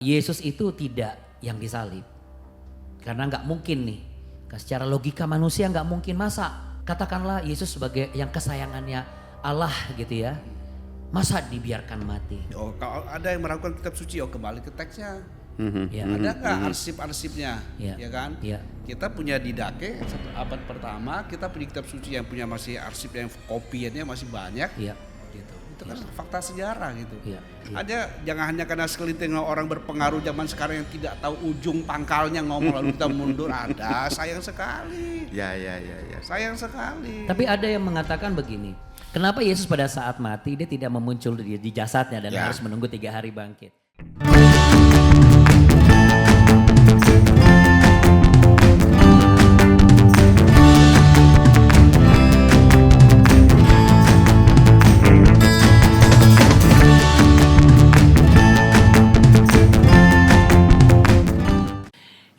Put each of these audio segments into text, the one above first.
Yesus itu tidak yang disalib. Karena nggak mungkin nih, secara logika manusia nggak mungkin, masa katakanlah Yesus sebagai yang kesayangannya Allah gitu ya, masa dibiarkan mati. Oh, kalau ada yang meragukan kitab suci, kembali ke teksnya. Ya. Ada nggak arsip-arsipnya, Ya. ya kan? Ya. Kita punya Didache abad pertama, kita punya kitab suci yang punya masih arsip yang kopiannya masih banyak. Ya. Gitu. Itu kan fakta sejarah gitu. Ya. Ada jangan hanya karena segelintir orang berpengaruh zaman sekarang yang tidak tahu ujung pangkalnya ngomong lalu kita mundur. Ada, sayang sekali. Ya. Sayang sekali. Tapi ada yang mengatakan begini, kenapa Yesus pada saat mati dia tidak memuncul di jasadnya dan harus menunggu 3 hari bangkit?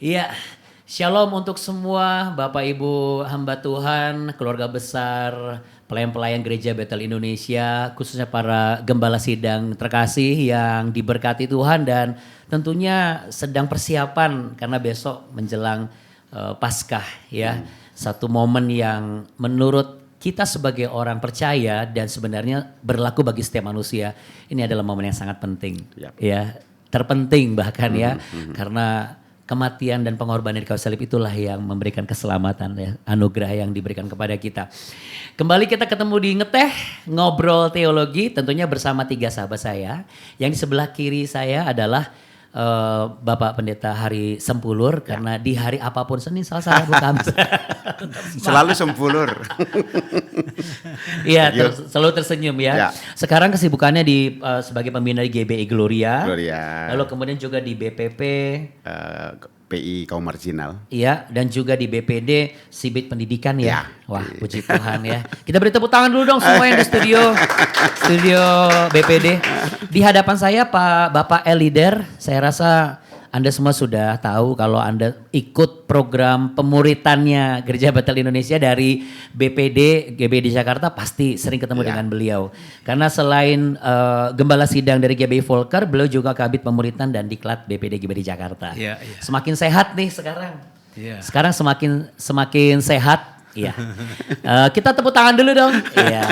Iya, shalom untuk semua Bapak Ibu hamba Tuhan, keluarga besar, pelayan-pelayan Gereja Betel Indonesia, khususnya para gembala sidang terkasih yang diberkati Tuhan dan tentunya sedang persiapan karena besok menjelang Paskah ya. Satu momen yang menurut kita sebagai orang percaya dan sebenarnya berlaku bagi setiap manusia, ini adalah momen yang sangat penting. Yap. Ya, terpenting bahkan ya, karena kematian dan pengorbanan di kayu salib itulah yang memberikan keselamatan ya, anugerah yang diberikan kepada kita. Kembali kita ketemu di Ngeteh, ngobrol teologi tentunya bersama 3 sahabat saya. Yang di sebelah kiri saya adalah Bapak Pendeta Hari Sempulur, karena di hari apapun Senin, Selasa, Rabu, Kamis Selalu sempulur. Iya, selalu tersenyum ya. Ya. Sekarang kesibukannya sebagai pembina di GBI Gloria. Gloria. Lalu kemudian juga di BPP. PI kaum marginal. Iya, dan juga di BPD Sibit Pendidikan ya. Ya. Wah, puji Tuhan ya. Kita beri tepuk tangan dulu dong semua yang di studio BPD. Di hadapan saya Bapak Elider, saya rasa Anda semua sudah tahu kalau Anda ikut program pemuritannya Gereja Betel Indonesia dari BPD GBI di Jakarta, pasti sering ketemu dengan beliau. Karena selain gembala sidang dari GBI Volker, beliau juga kabit pemuritan dan diklat BPD GBI di Jakarta. Iya, iya. Semakin sehat nih sekarang. Iya. Sekarang semakin sehat. Iya. Kita tepuk tangan dulu dong. Iya.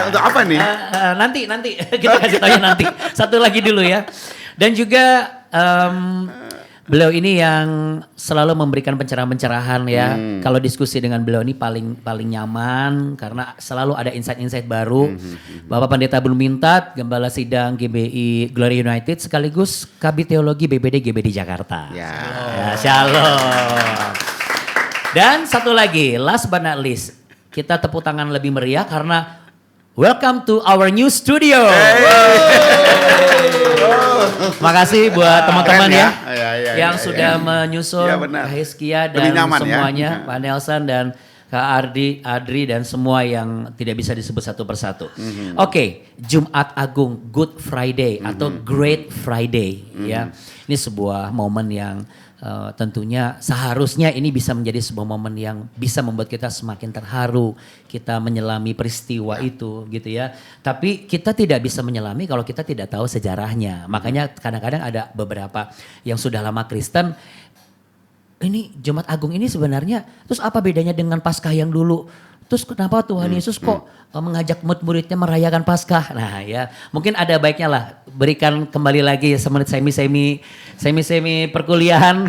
Untuk apa nih? Nanti kita kasih taunya nanti. Satu lagi dulu ya. Dan juga beliau ini yang selalu memberikan pencerahan-pencerahan ya. Kalau diskusi dengan beliau ini paling nyaman karena selalu ada insight-insight baru. Bapak Pendeta Blumintat, Gembala Sidang GBI Glory United sekaligus Kabit Teologi BPD GBI di Jakarta. Ya. Ya, shalom. Dan satu lagi, last but not least, kita tepuk tangan lebih meriah karena welcome to our new studio. Makasih buat teman-teman Keren ya, yang ya. sudah menyusul Iya, benar. Kak Hizkia dan Lebih nyaman ya. semuanya, Pak Nelson dan Kak Adri dan semua yang tidak bisa disebut satu persatu. Oke, Jumat Agung, Good Friday atau Great Friday ya. Ini sebuah momen yang tentunya seharusnya ini bisa menjadi sebuah momen yang bisa membuat kita semakin terharu, kita menyelami peristiwa itu gitu ya. Tapi kita tidak bisa menyelami kalau kita tidak tahu sejarahnya. Makanya kadang-kadang ada beberapa yang sudah lama Kristen, ini Jumat Agung ini sebenarnya terus apa bedanya dengan Paskah yang dulu? Terus kenapa Tuhan Yesus kok mengajak murid-muridnya merayakan Paskah? Nah ya, mungkin ada baiknya lah berikan kembali lagi semenit semi perkuliahan.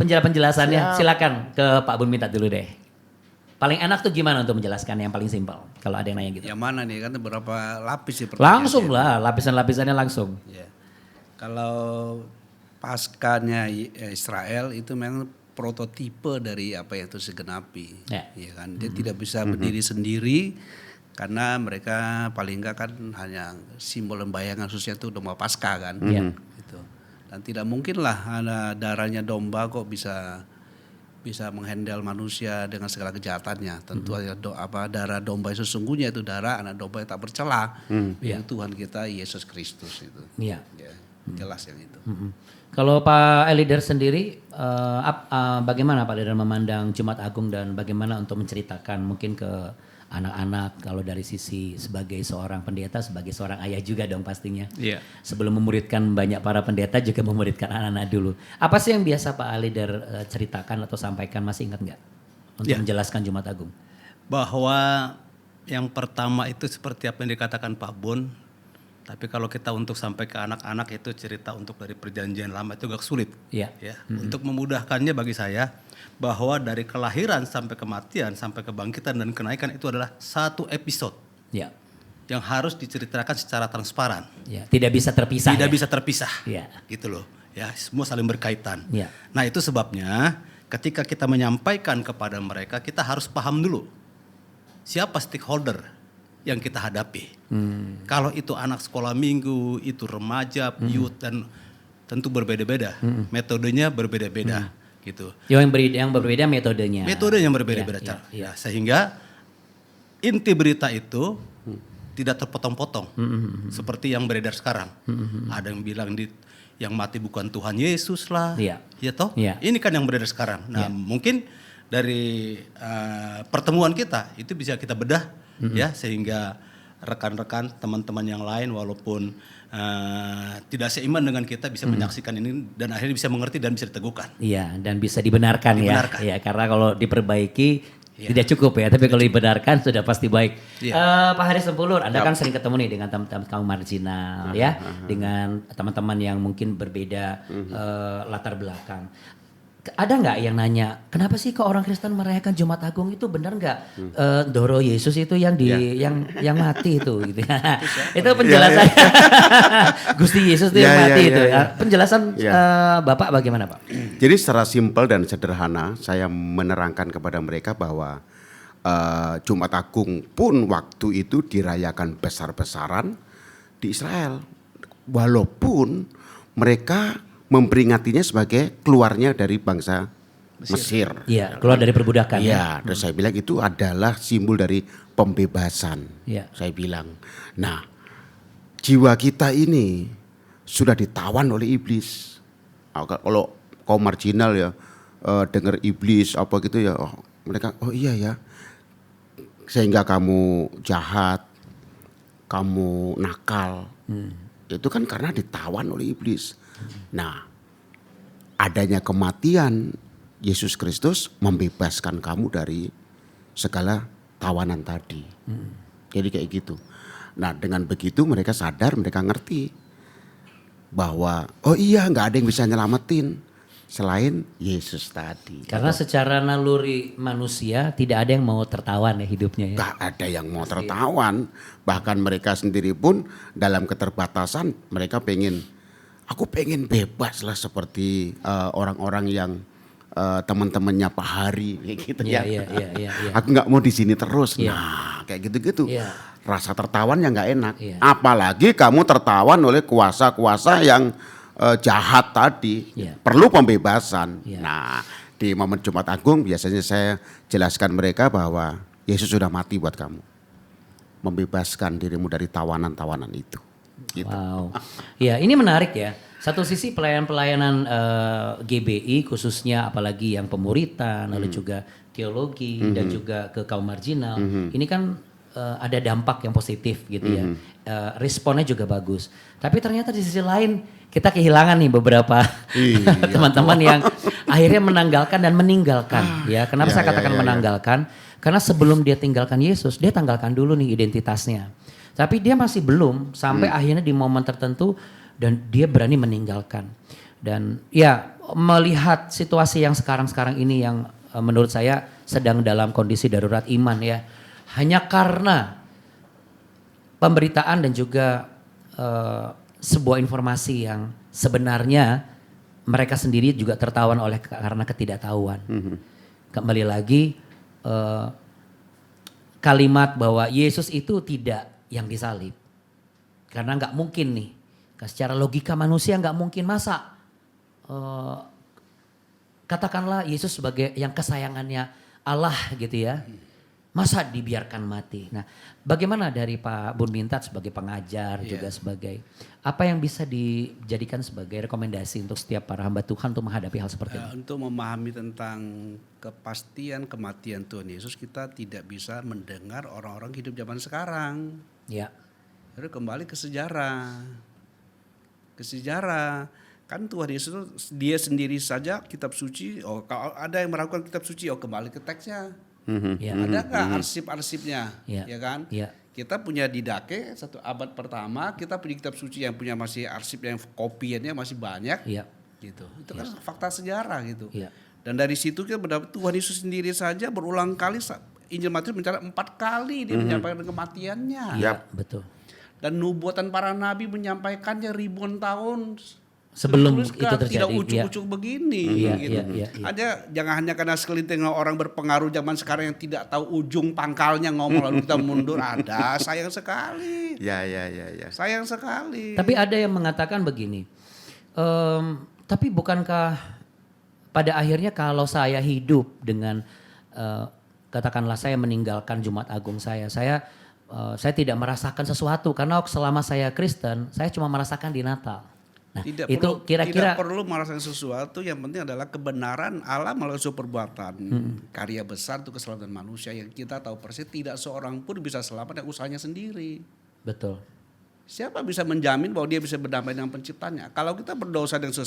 Penjelasannya. Silakan ke Pak Blumintat dulu deh. Paling enak tuh gimana untuk menjelaskan yang paling simpel? Kalau ada yang nanya gitu. Yang mana nih, kan beberapa lapis ya pertanyaannya. Langsung lah, lapisan-lapisannya langsung. Ya. Kalau Paskahnya Israel itu memang prototipe dari apa yang itu segenapi, Ya. kan? Dia tidak bisa berdiri sendiri karena mereka paling enggak kan hanya simbol dan bayangan khususnya itu domba Paskah kan, gitu. Dan tidak mungkin lah ada darahnya domba kok bisa menghandle manusia dengan segala kejahatannya. Tentu ada darah domba yang sesungguhnya itu darah anak domba yang tak bercela, yaitu Tuhan kita Yesus Kristus itu. Iya. Ya, jelas yang itu. Kalau Pak Elider sendiri, bagaimana Pak Elider memandang Jumat Agung dan bagaimana untuk menceritakan mungkin ke anak-anak, kalau dari sisi sebagai seorang pendeta, sebagai seorang ayah juga dong pastinya. Iya. Sebelum memuridkan banyak para pendeta juga memuridkan anak-anak dulu. Apa sih yang biasa Pak Alider ceritakan atau sampaikan, masih ingat nggak? Untuk menjelaskan Jumat Agung. Bahwa yang pertama itu seperti apa yang dikatakan Pak Bon, tapi kalau kita untuk sampai ke anak-anak itu cerita untuk dari perjanjian lama itu agak sulit. Iya. Ya. Untuk memudahkannya bagi saya, bahwa dari kelahiran sampai kematian, sampai kebangkitan dan kenaikan itu adalah satu episode. Iya. Yang harus diceritakan secara transparan. Ya, tidak bisa terpisah. Tidak ya? bisa terpisah. Iya. Gitu loh. Ya, semua saling berkaitan. Iya. Nah, itu sebabnya ketika kita menyampaikan kepada mereka, kita harus paham dulu siapa stakeholder yang kita hadapi. Kalau itu anak sekolah minggu, itu remaja, youth, dan tentu berbeda-beda. Metodenya berbeda-beda gitu. Yang berbeda metodenya. Metode yang berbeda-beda. Ya, Ya, sehingga inti berita itu tidak terpotong-potong seperti yang beredar sekarang. Ada yang bilang yang mati bukan Tuhan Yesus lah. Iya. Ya toh? Iya. Ini kan yang beredar sekarang. Nah, mungkin dari pertemuan kita itu bisa kita bedah ya, sehingga rekan-rekan, teman-teman yang lain walaupun tidak seiman dengan kita bisa menyaksikan ini dan akhirnya bisa mengerti dan bisa diteguhkan. Iya, dan bisa dibenarkan, Dibenarkan. ya. Ya, karena kalau diperbaiki tidak cukup ya, tapi kalau dibenarkan sudah pasti baik. Pak Haris Sempulur, Anda kan sering ketemu nih dengan teman-teman kaum marginal ya, dengan teman-teman yang mungkin berbeda latar belakang. Ada nggak yang nanya, kenapa sih kok orang Kristen merayakan Jumat Agung, itu benar nggak Doro Yesus itu yang yang mati itu gitu. Itu penjelasan Gusti Yesus itu yang mati itu. Penjelasan Bapak bagaimana, Pak? Jadi secara simpel dan sederhana saya menerangkan kepada mereka bahwa Jumat Agung pun waktu itu dirayakan besar-besaran di Israel. Walaupun mereka memperingatinya sebagai keluarnya dari bangsa Mesir. Iya, keluar dari perbudakan. Iya, dan saya bilang itu adalah simbol dari pembebasan. Iya. Saya bilang. Nah, jiwa kita ini sudah ditawan oleh iblis. Kalau kaum marginal ya dengar iblis apa gitu ya, mereka oh iya ya. Sehingga kamu jahat, kamu nakal. Itu kan karena ditawan oleh iblis. Nah, adanya kematian Yesus Kristus membebaskan kamu dari segala tawanan tadi. Jadi kayak gitu. Nah, dengan begitu mereka sadar, mereka ngerti bahwa oh iya nggak ada yang bisa nyelamatin selain Yesus tadi. Karena secara naluri manusia tidak ada yang mau tertawan ya hidupnya ya. Gak ada yang mau tertawan. Bahkan mereka sendiri pun dalam keterbatasan mereka aku pengen bebas lah seperti orang-orang yang teman-temannya Pak Hari gitu ya. Iya. Aku nggak mau di sini terus. Iya. Nah kayak gitu-gitu. Iya. Rasa tertawan yang nggak enak. Iya. Apalagi kamu tertawan oleh kuasa-kuasa yang jahat tadi. Iya. Perlu pembebasan. Iya. Nah di momen Jumat Agung biasanya saya jelaskan mereka bahwa Yesus sudah mati buat kamu. Membebaskan dirimu dari tawanan-tawanan itu. Gitu. Wow. Ya, ini menarik ya. Satu sisi pelayanan GBI khususnya apalagi yang pemuritan, lalu juga teologi dan juga ke kaum marginal. Ini kan ada dampak yang positif gitu ya. Responnya juga bagus. Tapi ternyata di sisi lain kita kehilangan nih beberapa teman-teman yang akhirnya menanggalkan dan meninggalkan ya. Kenapa saya katakan menanggalkan? Karena sebelum dia tinggalkan Yesus, dia tanggalkan dulu nih identitasnya. Tapi dia masih belum sampai akhirnya di momen tertentu dan dia berani meninggalkan. Dan ya melihat situasi yang sekarang ini yang menurut saya sedang dalam kondisi darurat iman ya. Hanya karena pemberitaan dan juga sebuah informasi yang sebenarnya mereka sendiri juga tertawan oleh karena ketidaktahuan. Kembali lagi kalimat bahwa Yesus itu tidak yang disalib. Karena nggak mungkin nih, secara logika manusia nggak mungkin masa katakanlah Yesus sebagai yang kesayangannya Allah gitu ya. Masa dibiarkan mati? Nah, bagaimana dari Pak Bun Bintat sebagai pengajar juga sebagai apa yang bisa dijadikan sebagai rekomendasi untuk setiap para hamba Tuhan untuk menghadapi hal seperti ini? Untuk memahami tentang kepastian kematian Tuhan Yesus, kita tidak bisa mendengar orang-orang hidup zaman sekarang. Ya, Jadi kembali ke sejarah. Ke sejarah. Kan Tuhan Yesus itu dia sendiri saja kitab suci, kalau ada yang meragukan kitab suci, kembali ke teksnya. ya, Ada nggak arsip-arsipnya, Ya. ya kan? ya, Kita punya Didache 1 abad pertama, kita punya kitab suci yang punya masih arsip yang kopiannya masih banyak, ya, gitu. Itu kan fakta sejarah gitu. ya, Dan dari situ kita mendapat Tuhan Yesus sendiri saja berulang kali Injil Matius mencatat 4 kali dia menyampaikan kematiannya. ya, betul. Dan nubuatan para nabi menyampaikannya ribuan tahun Sebelum Terus itu kan terjadi, tidak ujuk-ujuk begini Iya, gitu. iya, iya, iya. Ada jangan hanya karena segelintir orang berpengaruh zaman sekarang yang tidak tahu ujung pangkalnya ngomong lalu kita mundur. Ada, sayang sekali. Ya. Sayang sekali. Tapi ada yang mengatakan begini, tapi bukankah pada akhirnya kalau saya hidup dengan katakanlah saya meninggalkan Jumat Agung saya tidak merasakan sesuatu karena selama saya Kristen saya cuma merasakan di Natal. Nah, tidak itu kira-kira tidak perlu merasakan sesuatu, yang penting adalah kebenaran Allah melalui suatu perbuatan karya besar untuk keselamatan manusia yang kita tahu persis tidak seorang pun bisa selamat dengan usahanya sendiri. betul. Siapa bisa menjamin bahwa dia bisa berdamai dengan penciptanya? Kalau kita berdosa dengan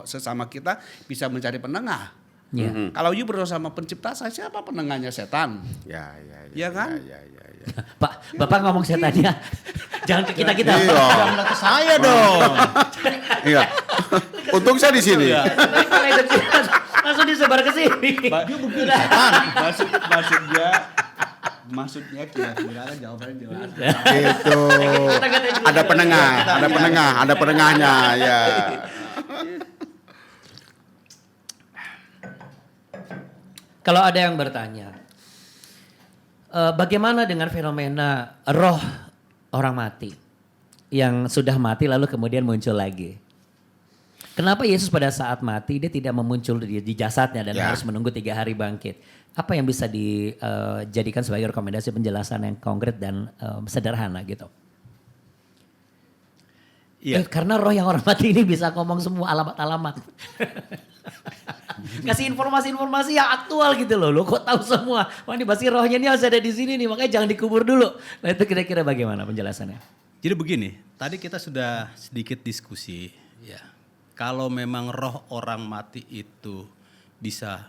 sesama kita bisa mencari penengah. Ya. Kalau you berdosa sama pencipta saya, siapa penengahnya? Setan. Ya. Iya kan? Ya. Pak, Bapak ngomong setannya, jangan ke kita. Iya. Jangan ke saya dong. Iya. Untung saya di sini. Langsung disebar ke sini. Maksudnya kira-kira jawabannya jelas. Itu. Ada penengahnya ya. Kalau ada yang bertanya, bagaimana dengan fenomena roh orang mati yang sudah mati lalu kemudian muncul lagi? Kenapa Yesus pada saat mati dia tidak memuncul di jasadnya dan harus menunggu 3 hari bangkit? Apa yang bisa dijadikan sebagai rekomendasi penjelasan yang konkret dan sederhana gitu? Iya. Karena roh yang orang mati ini bisa ngomong semua alamat-alamat. Ngasih informasi-informasi yang aktual gitu loh. Lo kok tahu semua? Wah ini pasti rohnya ini harus ada di sini nih, makanya jangan dikubur dulu. Nah itu kira-kira bagaimana penjelasannya? Jadi begini, tadi kita sudah sedikit diskusi ya. Kalau memang roh orang mati itu bisa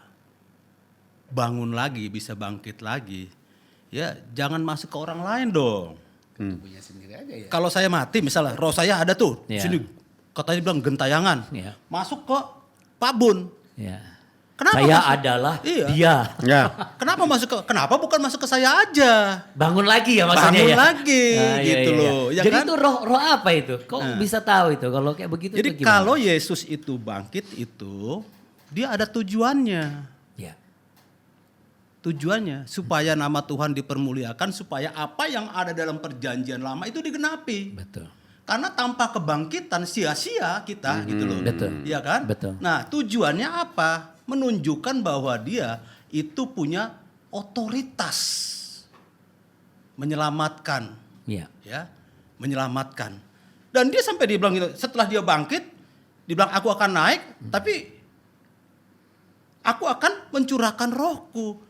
bangun lagi, bisa bangkit lagi, ya jangan masuk ke orang lain dong. Punya sendiri aja ya. Kalau saya mati misalnya, roh saya ada tuh, Iya. sini katanya bilang gentayangan, Iya. masuk ke Pak Bun. Ya. Kenapa Saya masuk? adalah Iya. dia. Ya. Kenapa bukan masuk ke saya aja? Bangun lagi ya maksudnya Bangun ya? lagi, gitu loh, ya Jadi kan? itu roh apa itu? Kok bisa tahu itu kalau kayak begitu Jadi itu gimana? kalau Yesus itu bangkit itu, dia ada tujuannya. Ya. Tujuannya supaya nama Tuhan dipermuliakan, supaya apa yang ada dalam perjanjian lama itu digenapi. Betul. Karena tanpa kebangkitan sia-sia kita gitu loh. Betul. Iya kan? Betul. Nah, tujuannya apa? Menunjukkan bahwa dia itu punya otoritas menyelamatkan, Ya. ya, menyelamatkan. Dan dia sampai dibilang gitu, setelah dia bangkit, dibilang aku akan naik, tapi aku akan mencurahkan rohku.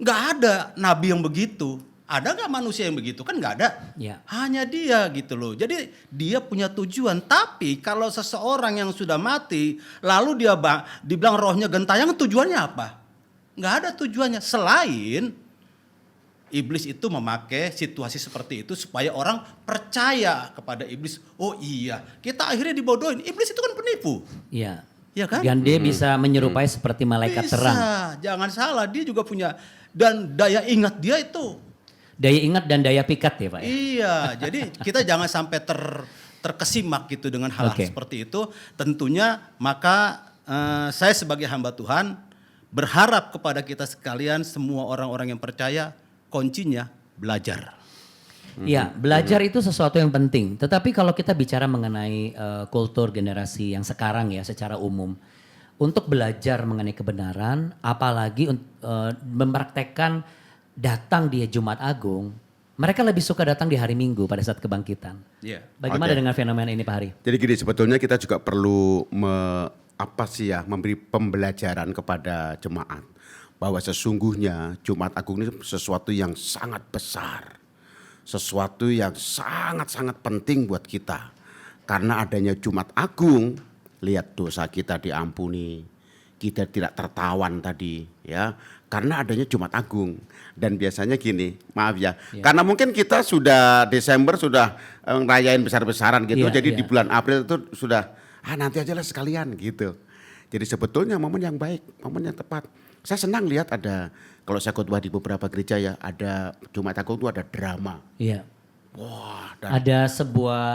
Nggak ada nabi yang begitu. Ada nggak manusia yang begitu? Kan nggak ada. Ya. Hanya dia gitu loh. Jadi dia punya tujuan. Tapi kalau seseorang yang sudah mati, lalu dia dibilang rohnya gentayangan, tujuannya apa? Nggak ada tujuannya. Selain iblis itu memakai situasi seperti itu supaya orang percaya kepada iblis. Oh iya, kita akhirnya dibodohin. Iblis itu kan penipu. Iya. Ya kan? Dan dia bisa menyerupai seperti malaikat Bisa. terang. Jangan salah, dia juga punya. Dan daya ingat dia itu. Daya ingat dan daya pikat ya Pak ya? Iya, jadi kita jangan sampai terkesimak gitu dengan hal Oke. seperti itu. Tentunya maka saya sebagai hamba Tuhan berharap kepada kita sekalian semua orang-orang yang percaya, kuncinya belajar. Iya, belajar itu sesuatu yang penting. Tetapi kalau kita bicara mengenai kultur generasi yang sekarang ya secara umum, untuk belajar mengenai kebenaran, apalagi mempraktekkan datang di Jumat Agung, mereka lebih suka datang di hari Minggu pada saat kebangkitan. Iya. Bagaimana Oke. dengan fenomena ini Pak Hari? Jadi gini, sebetulnya kita juga perlu memberi pembelajaran kepada jemaat bahwa sesungguhnya Jumat Agung ini sesuatu yang sangat besar, sesuatu yang sangat-sangat penting buat kita. Karena adanya Jumat Agung, lihat dosa kita diampuni, kita tidak tertawan tadi, ya. Karena adanya Jumat Agung. Dan biasanya gini, maaf ya, karena mungkin kita sudah Desember sudah ngerayain besar-besaran gitu, Iya, jadi iya. di bulan April itu sudah nanti aja lah sekalian gitu. Jadi sebetulnya momen yang baik, momen yang tepat. Saya senang lihat ada, kalau saya khotbah di beberapa gereja ya, ada Jumat Agung itu ada drama. Iya. Wah, dan Ada sebuah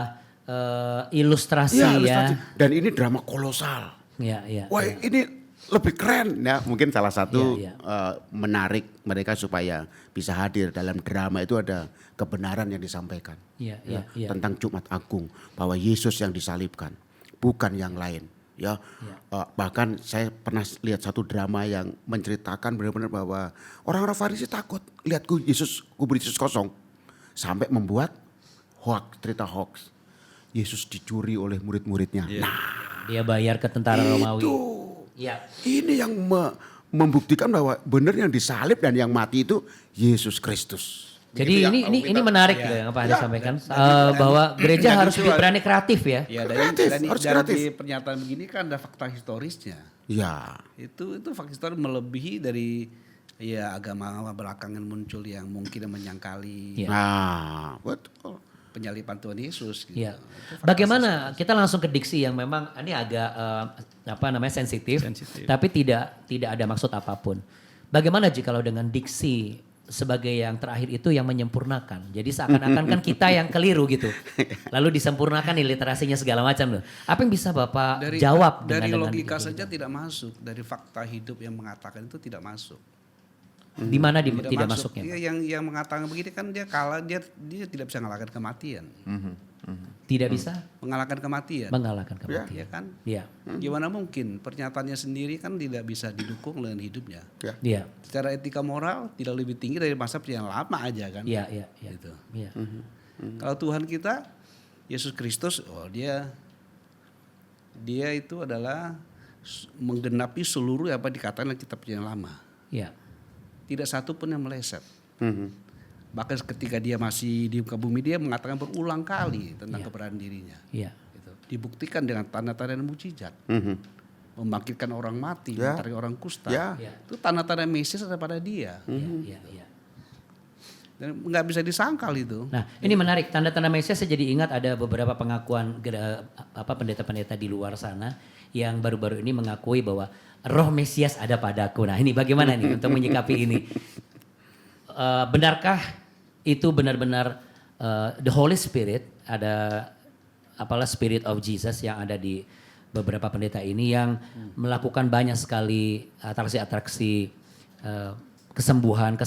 ilustrasi iya, ya. ilustrasi. Dan ini drama kolosal. Iya, iya. Wah, iya. ini lebih keren ya. Mungkin salah satu Iya, menarik mereka supaya bisa hadir dalam drama itu ada kebenaran yang disampaikan. Iya, Ya, iya, iya. tentang Jumat Agung, bahwa Yesus yang disalibkan, bukan yang lain. Ya, bahkan saya pernah lihat satu drama yang menceritakan benar-benar bahwa orang-orang Farisi takut lihat kubur Yesus kosong, sampai membuat cerita hoax. Yesus dicuri oleh murid-muridnya. Nah, Dia bayar ke tentara Romawi. itu Iya. ini yang membuktikan bahwa benar yang disalib dan yang mati itu Yesus Kristus. Jadi Begitu ya, ini kalau ini kita- menarik gitu yang Pak Adi sampaikan bahwa gereja dan harus itu berani kreatif ya. Ya Kreatif, dari harus dari kreatif. pernyataan begini kan ada fakta historisnya. Ya, Itu fakta historis melebihi dari ya agama belakangan muncul yang mungkin menyangkali Iya. nah betul. penyaliban Tuhan Yesus gitu. Iya. Bagaimana kita langsung ke diksi yang memang ini agak sensitif, tapi tidak ada maksud apapun. Bagaimana jika kalau dengan diksi sebagai yang terakhir itu yang menyempurnakan. Jadi seakan-akan kan kita yang keliru gitu. Lalu disempurnakan nih literasinya segala macam loh. Apa yang bisa Bapak jawab dari dengan logika begitu? saja tidak masuk, dari fakta hidup yang mengatakan itu tidak masuk. Di mana tidak masuknya? Iya, yang mengatakan begini kan dia kalah, dia tidak bisa mengalahkan kematian. Tidak bisa Mengalahkan kematian. mengalahkan kematian. Iya kan? Iya. Gimana mungkin pernyataannya sendiri kan tidak bisa didukung dengan hidupnya. Iya. Secara etika moral tidak lebih tinggi dari masa yang lama aja kan. Iya, iya, iya. Gitu. Iya. Kalau Tuhan kita Yesus Kristus, dia itu adalah menggenapi seluruh apa dikatakan dalam kitab yang lama. Iya. Tidak satu pun yang meleset. Bahkan ketika dia masih di muka bumi dia mengatakan berulang kali tentang keberadaan dirinya. Iya. Gitu. Dibuktikan dengan tanda-tanda dan mujizat. Membangkitkan orang mati, mencari orang kusta. Ya. Itu tanda-tanda Mesias ada pada dia. Iya, iya. Dan nggak bisa disangkal itu. Nah, ini menarik. Tanda-tanda Mesias saya jadi ingat ada beberapa pengakuan pendeta-pendeta di luar sana yang baru-baru ini mengakui bahwa roh Mesias ada padaku. Nah, ini bagaimana nih untuk menyikapi ini? Benarkah itu benar-benar the Holy Spirit, ada Spirit of Jesus yang ada di beberapa pendeta ini yang melakukan banyak sekali atraksi-atraksi kesembuhan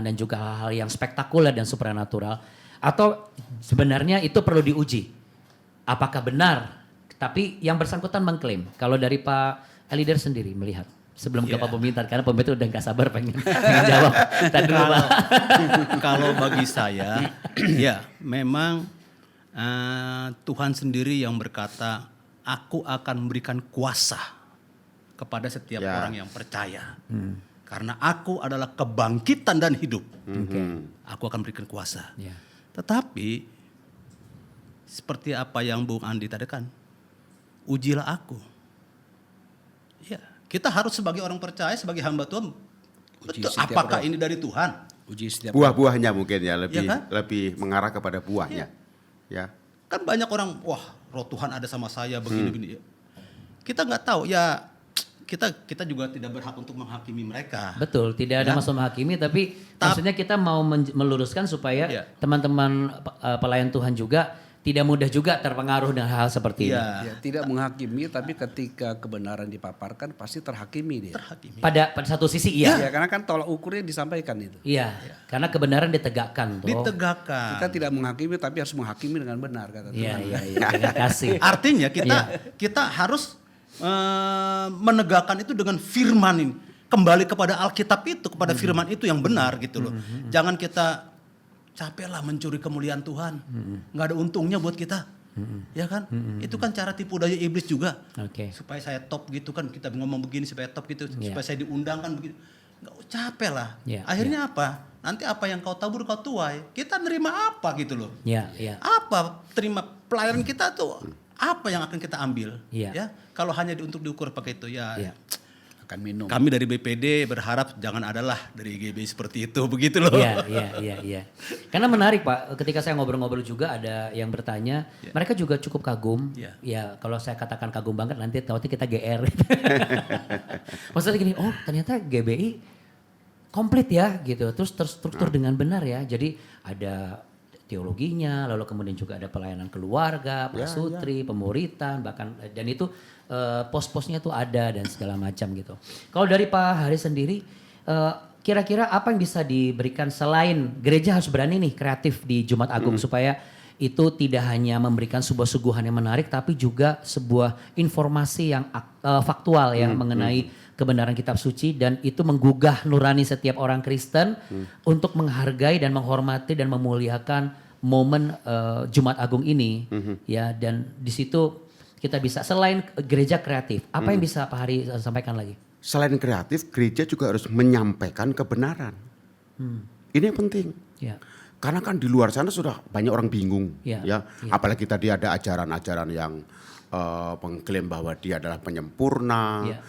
dan juga hal-hal yang spektakuler dan supranatural, atau sebenarnya itu perlu diuji apakah benar, tapi yang bersangkutan mengklaim. Kalau dari Pak Elider sendiri melihat sebelum ke Pak Pemintar, karena Pemintar udah gak sabar pengen jawab. Tadi dulu, Pak. Kalau bagi saya, ya memang Tuhan sendiri yang berkata, aku akan memberikan kuasa kepada setiap orang yang percaya. Karena aku adalah kebangkitan dan hidup. Aku akan berikan kuasa. Ya. Tetapi seperti apa yang Bung Andi tadakan, ujilah aku. Ya, kita harus sebagai orang percaya, sebagai hamba Tuhan, betul, setiap apakah roh. ini dari Tuhan? Uji setiap Buah-buahnya mungkin ya lebih Iya kan? lebih mengarah kepada buahnya. Ya. Kan banyak orang, wah roh Tuhan ada sama saya begini-begini. Kita nggak tahu, ya kita juga tidak berhak untuk menghakimi mereka. Betul, tidak ada maksud menghakimi, tapi maksudnya kita mau meluruskan supaya Iya. teman-teman pelayan Tuhan juga tidak mudah juga terpengaruh dengan hal seperti ini. Iya, Ya, tidak menghakimi, tapi ketika kebenaran dipaparkan pasti terhakimi dia. terhakimi. Pada satu sisi iya. Ya, karena kan tolak ukurnya disampaikan itu. Iya, karena kebenaran ditegakkan tuh. Ditegakkan. Kita tidak menghakimi, tapi harus menghakimi dengan benar kata Iya, Tuhan. iya, iya, dengan kasih. Artinya kita harus menegakkan itu dengan firman ini. kembali kepada Alkitab itu, kepada firman itu yang benar gitu loh. Jangan kita capek lah mencuri kemuliaan Tuhan. Nggak ada untungnya buat kita. Ya kan? Itu kan cara tipu daya iblis juga. Oke. Supaya saya top gitu kan, kita ngomong begini supaya top gitu, Yeah. supaya saya diundang kan begitu. Nggak capek lah. Yeah, Akhirnya apa? Nanti apa yang kau tabur kau tuai. Kita nerima apa gitu loh. Ya, ya. Apa terima pelayanan kita tuh apa yang akan kita ambil? Iya. Ya, kalau hanya untuk diukur pakai itu ya. Iya. Akan minum. Kami dari BPD berharap jangan adalah dari GB seperti itu, begitu loh. Iya. Karena menarik Pak, ketika saya ngobrol-ngobrol juga ada yang bertanya, mereka juga cukup kagum. Iya. Ya kalau saya katakan kagum banget nanti takutnya kita GR. Maksudnya gini, oh ternyata GBI komplit ya gitu, terus terstruktur dengan benar ya. Jadi ada teologinya, lalu kemudian juga ada pelayanan keluarga, pasutri, pemuritan, bahkan dan itu pos-posnya tuh ada dan segala macam gitu. Kalau dari Pak Haris sendiri, kira-kira apa yang bisa diberikan selain gereja harus berani nih kreatif di Jumat Agung supaya itu tidak hanya memberikan sebuah suguhan yang menarik, tapi juga sebuah informasi yang faktual ya mengenai kebenaran kitab suci, dan itu menggugah nurani setiap orang Kristen untuk menghargai dan menghormati dan memuliakan momen Jumat Agung ini ya. Dan di situ kita bisa selain gereja kreatif, apa yang bisa Pak Hari sampaikan lagi? Selain kreatif, gereja juga harus menyampaikan kebenaran. Ini yang penting. Ya. Karena kan di luar sana sudah banyak orang bingung, Ya, ya. ya. Apalagi tadi ada ajaran-ajaran yang mengklaim bahwa dia adalah penyempurna, Ya.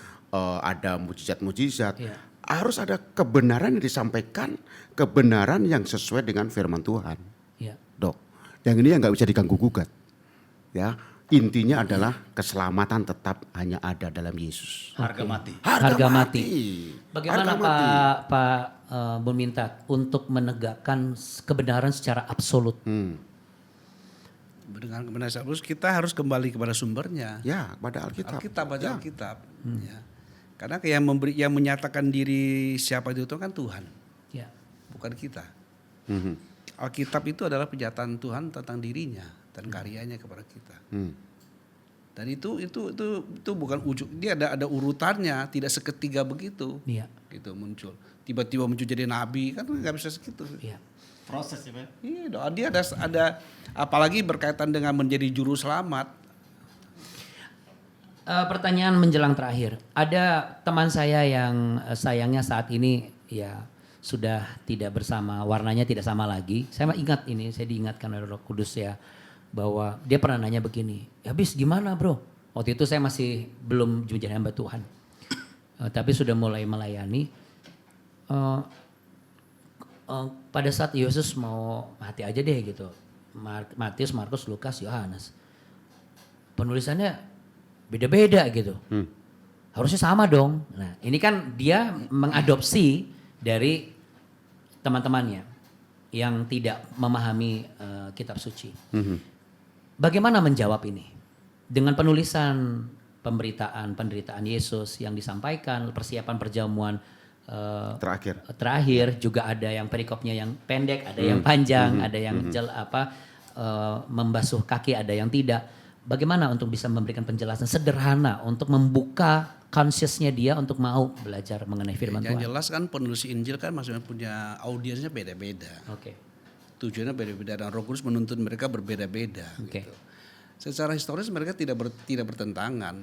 ada mujizat-mujizat. Ya. Harus ada kebenaran yang disampaikan, kebenaran yang sesuai dengan firman Tuhan, Ya. Dok. Yang ini yang nggak bisa diganggu gugat, ya. Intinya adalah keselamatan tetap hanya ada dalam Yesus. Harga mati. Harga mati. Bagaimana Harga mati. Pak Bun Minta untuk menegakkan kebenaran secara absolut? Dengan kebenaran terus kita harus kembali kepada sumbernya. Ya, pada Alkitab. Alkitab baca Alkitab. Ya. Karena yang menyatakan diri siapa itu kan Tuhan, Ya. bukan kita. Alkitab itu adalah penyataan Tuhan tentang dirinya dan karyanya kepada kita. Dan itu bukan ujung, dia ada urutannya, tidak seketika begitu. Iya. Gitu muncul. Tiba-tiba muncul jadi nabi, kan nggak bisa segitu. Iya. Proses ya, Pak. Iya, dia ada apalagi berkaitan dengan menjadi juru selamat. Pertanyaan menjelang terakhir. Ada teman saya yang sayangnya saat ini ya sudah tidak bersama, warnanya tidak sama lagi. Saya ingat ini, saya diingatkan oleh Roh Kudus ya, bahwa dia pernah nanya begini, habis gimana bro? Waktu itu saya masih belum jadi hamba Tuhan. Tapi sudah mulai melayani. Pada saat Yesus mau mati aja deh gitu. Matius, Markus, Lukas, Yohanes. Penulisannya beda-beda gitu. Harusnya sama dong. Nah ini kan dia mengadopsi dari teman-temannya yang tidak memahami kitab suci. Bagaimana menjawab ini? Dengan penulisan penderitaan Yesus yang disampaikan, persiapan perjamuan terakhir juga ada yang perikopnya yang pendek, ada yang panjang, ada yang membasuh kaki, ada yang tidak. Bagaimana untuk bisa memberikan penjelasan sederhana untuk membuka consciousnya dia untuk mau belajar mengenai firman Yang Tuhan? jelas kan penulis Injil kan maksudnya punya audiensnya beda-beda. Oke. Tujuannya beda-beda dan Roh Kudus menuntun mereka berbeda-beda. Oke. Gitu. Secara historis mereka tidak bertentangan.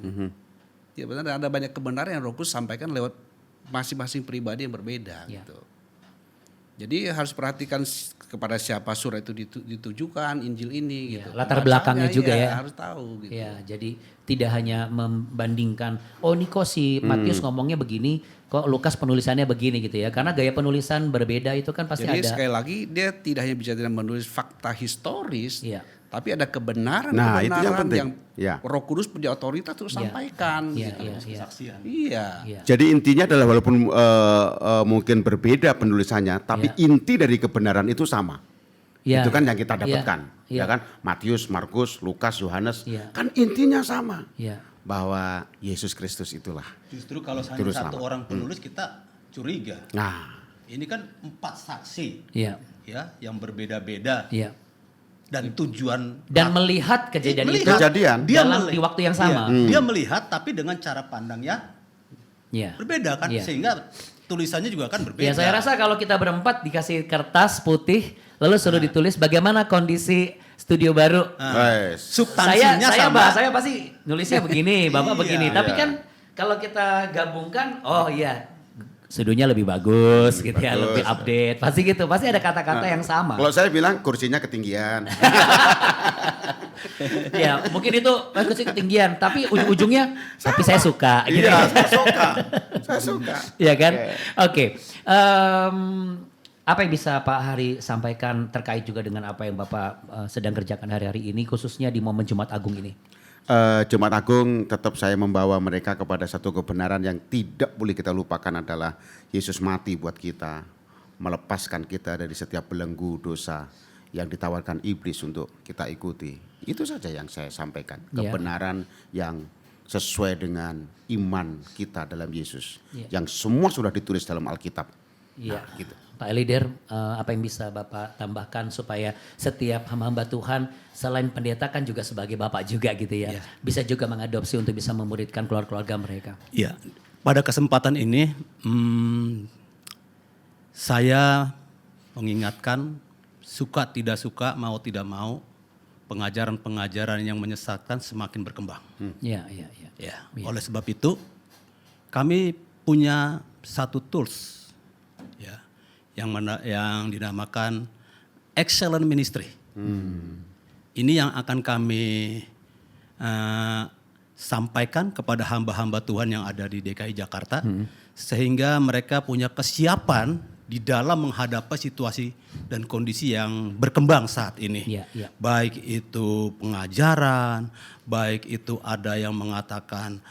Tidak bertentangan. Ada banyak kebenaran yang Roh Kudus sampaikan lewat masing-masing pribadi yang berbeda. Ya. Gitu. Jadi harus perhatikan kepada siapa surat itu ditujukan Injil ini. Ya, Gitu. latar belakangnya juga ya. Harus tahu. Gitu. Ya, jadi tidak hanya membandingkan, oh ini kok si Matius ngomongnya begini, kok Lukas penulisannya begini gitu ya. Karena gaya penulisan berbeda itu kan pasti Jadi ada. sekali lagi dia tidak hanya bicara menulis fakta historis, Iya. tapi ada kebenaran Nah, itu yang penting. yang Ya. Roh Kudus punya otoritas untuk Iya. sampaikan. Iya, Gitu. iya, iya. Kesaksian. Iya. Iya. Jadi intinya adalah walaupun mungkin berbeda penulisannya, tapi inti dari kebenaran itu sama. Iya. Itu kan yang kita Iya. dapatkan, Iya. ya kan? Matius, Markus, Lukas, Yohanes, Iya. kan intinya sama. Iya. Bahwa Yesus Kristus itulah. Justru kalau hanya Terus satu selamat. orang penulis kita curiga. Nah, Ini kan 4 saksi Iya. ya yang berbeda-beda Iya. dan tujuan Dan melihat kejadian itu Kejadian. dalam di waktu yang sama. Iya, dia melihat tapi dengan cara pandangnya Iya. Berbeda kan, Iya. sehingga tulisannya juga kan berbeda. Ya saya rasa kalau kita berempat dikasih kertas putih, lalu suruh ditulis bagaimana kondisi studio baru. Wes. Substansinya saya sama. saya pasti nulisnya begini, Bapak begini. Tapi Iya. kan kalau kita gabungkan, oh iya, studionya lebih bagus gitu ya, bagus. lebih update. Pasti gitu, pasti ada kata-kata yang sama. Kalau saya bilang kursinya ketinggian. Ya mungkin itu kursi ketinggian, tapi ujung-ujungnya, tapi saya suka. Gitu. Iya, saya suka. Saya suka. Iya kan? Oke. Oke. Apa yang bisa Pak Hari sampaikan terkait juga dengan apa yang Bapak sedang kerjakan hari-hari ini, khususnya di momen Jumat Agung ini? Jumat Agung tetap saya membawa mereka kepada satu kebenaran yang tidak boleh kita lupakan adalah Yesus mati buat kita, melepaskan kita dari setiap belenggu dosa yang ditawarkan iblis untuk kita ikuti. Itu saja yang saya sampaikan, Ya. kebenaran yang sesuai dengan iman kita dalam Yesus, Ya. yang semua sudah ditulis dalam Alkitab. Iya. gitu. Pak Elider, apa yang bisa Bapak tambahkan supaya setiap hamba-hamba Tuhan selain pendeta kan juga sebagai Bapak juga gitu ya, Iya. bisa juga mengadopsi untuk bisa memuridkan keluarga-keluarga mereka. Iya, pada kesempatan ini saya mengingatkan suka tidak suka, mau tidak mau, pengajaran-pengajaran yang menyesatkan semakin berkembang. Iya, iya, iya. Ya, Iya. oleh sebab itu kami punya satu tools ya yang dinamakan Excellent Ministry. Ini yang akan kami sampaikan kepada hamba-hamba Tuhan yang ada di DKI Jakarta sehingga mereka punya kesiapan di dalam menghadapi situasi dan kondisi yang berkembang saat ini. Iya, iya. Baik itu pengajaran, baik itu ada yang mengatakan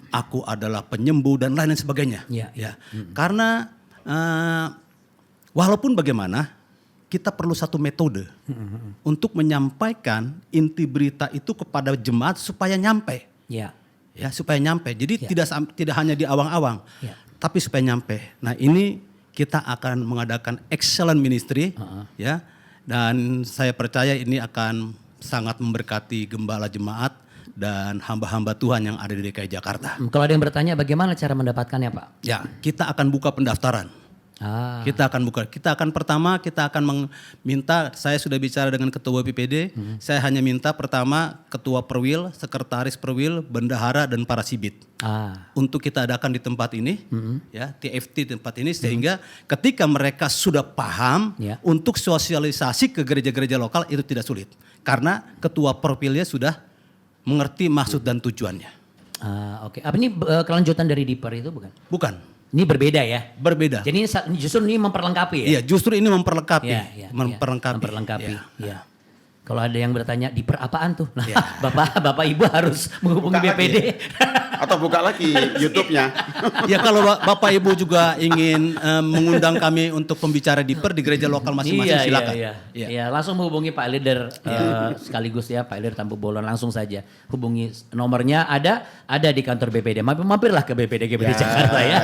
aku adalah penyembuh dan lain sebagainya. Iya, Ya, karena walaupun bagaimana kita perlu satu metode untuk menyampaikan inti berita itu kepada jemaat supaya nyampe, Iya. ya supaya nyampe. Jadi Ya. tidak hanya di awang-awang, Ya. tapi supaya nyampe. Nah ini kita akan mengadakan excellent ministry, ya, dan saya percaya ini akan sangat memberkati gembala jemaat dan hamba-hamba Tuhan yang ada di DKI Jakarta. Kalau ada yang bertanya bagaimana cara mendapatkannya Pak? Ya, kita akan buka pendaftaran. Kita akan pertama kita akan meminta, saya sudah bicara dengan ketua BPD, saya hanya minta pertama ketua perwil, sekretaris perwil, bendahara dan para sibit. Untuk kita adakan di tempat ini, ya TFT tempat ini sehingga ketika mereka sudah paham Ya. untuk sosialisasi ke gereja-gereja lokal itu tidak sulit karena ketua perwilnya sudah mengerti maksud dan tujuannya. Oke. Apa ini kelanjutan dari Deeper itu bukan? Bukan, Ini berbeda ya? berbeda. Jadi justru ini memperlengkapi ya? Iya, justru ini memperlengkapi, Iya, iya, memperlengkapi. Iya. Iya. Iya. Kalau ada yang bertanya di apaan tuh? Nah, Iya. Bapak Ibu harus menghubungi Buka lagi BPD. Atau buka lagi YouTube-nya. Ya kalau Bapak Ibu juga ingin mengundang kami untuk pembicara di gereja lokal masing-masing silakan. Iya. Iya. Iya, langsung menghubungi Pak Leader sekaligus ya Pak Leader Tampu Bolon, langsung saja hubungi, nomornya ada di kantor BPD. Mampirlah ke BPD Jakarta ya.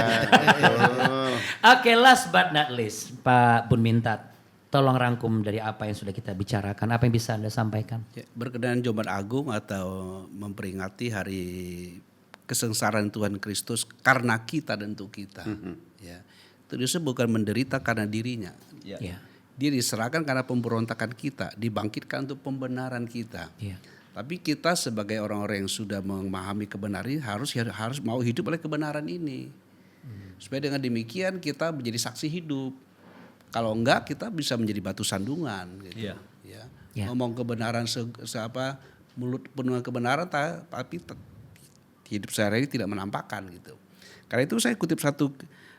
Oke, last but not least Pak Bun Mintat, tolong rangkum dari apa yang sudah kita bicarakan, apa yang bisa Anda sampaikan? Ya, berkenaan Jumat Agung atau memperingati hari kesengsaraan Tuhan Kristus karena kita dan untuk kita. Ya, itu Yesus bukan menderita karena dirinya. Ya. Dia diserahkan karena pemberontakan kita, dibangkitkan untuk pembenaran kita. Iya. Tapi kita sebagai orang-orang yang sudah memahami kebenaran harus mau hidup oleh kebenaran ini. Supaya dengan demikian kita menjadi saksi hidup. Kalau enggak kita bisa menjadi batu sandungan gitu. Iya. Ya. Ya. Ngomong kebenaran mulut penuh dengan kebenaran tapi hidup sehari-hari tidak menampakkan gitu. Karena itu saya kutip satu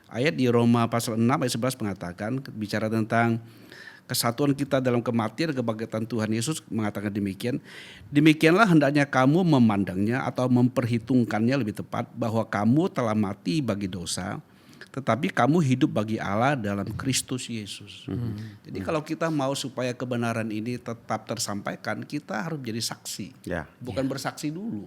ayat di Roma pasal 6 ayat 11 mengatakan, bicara tentang kesatuan kita dalam kematian dan kebangkitan Tuhan Yesus, mengatakan demikian. Demikianlah hendaknya kamu memandangnya atau memperhitungkannya lebih tepat, bahwa kamu telah mati bagi dosa, tetapi kamu hidup bagi Allah dalam Kristus Yesus. Jadi kalau kita mau supaya kebenaran ini tetap tersampaikan, kita harus menjadi saksi, Ya. bukan bersaksi dulu.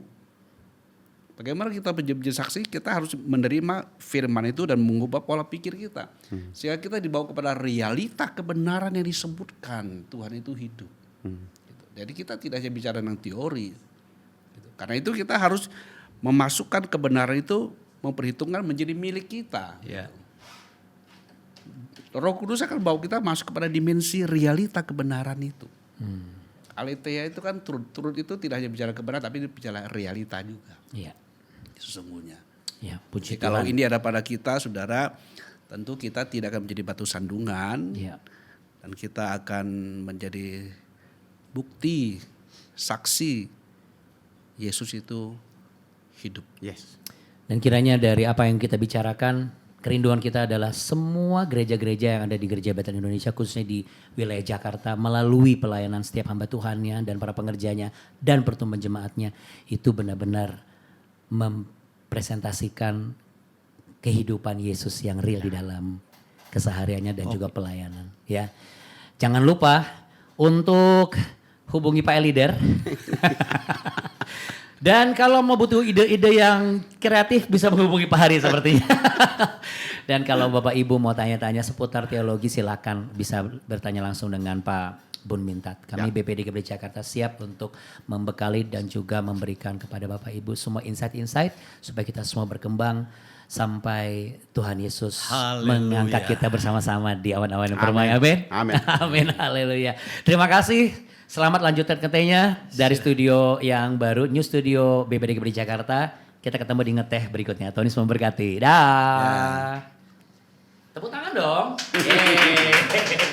Bagaimana kita menjadi saksi? Kita harus menerima firman itu dan mengubah pola pikir kita. Sehingga kita dibawa kepada realita kebenaran yang disebutkan. Tuhan itu hidup. Gitu. Jadi kita tidak hanya bicara tentang teori. Gitu. Karena itu kita harus memasukkan kebenaran itu memperhitungkan menjadi milik kita. Ya. Roh Kudus akan bawa kita masuk kepada dimensi realita kebenaran itu. Aletheia itu kan turut itu tidak hanya bicara kebenaran tapi bicara realita juga. Iya. Sesungguhnya. Ya, puji Jadi kalau Tuhan. ini ada pada kita, saudara, tentu kita tidak akan menjadi batu sandungan. Iya. Dan kita akan menjadi bukti, saksi Yesus itu hidup. Yes. Dan kiranya dari apa yang kita bicarakan, kerinduan kita adalah semua gereja-gereja yang ada di Gereja Bethel Indonesia, khususnya di wilayah Jakarta, melalui pelayanan setiap hamba Tuhannya dan para pengerjanya dan pertumbuhan jemaatnya, itu benar-benar mempresentasikan kehidupan Yesus yang real di dalam kesehariannya dan juga pelayanan. Ya, jangan lupa untuk hubungi Pak Elider. Dan kalau mau butuh ide-ide yang kreatif bisa menghubungi Pak Hari sepertinya. Dan kalau Bapak Ibu mau tanya-tanya seputar teologi silakan bisa bertanya langsung dengan Pak Bun Mintat. Kami BPD Gereja Jakarta siap untuk membekali dan juga memberikan kepada Bapak Ibu semua insight-insight supaya kita semua berkembang sampai Tuhan Yesus mengangkat kita bersama-sama di awan-awan yang permai. Amin. Amin. Amin. Haleluya. Terima kasih. Selamat lanjutkan ketenya dari studio yang baru, New Studio BPD Gereja Jakarta. Kita ketemu di ngeteh berikutnya. Tuhan Yesus memberkati. Dah. Tepuk tangan dong. Yeay.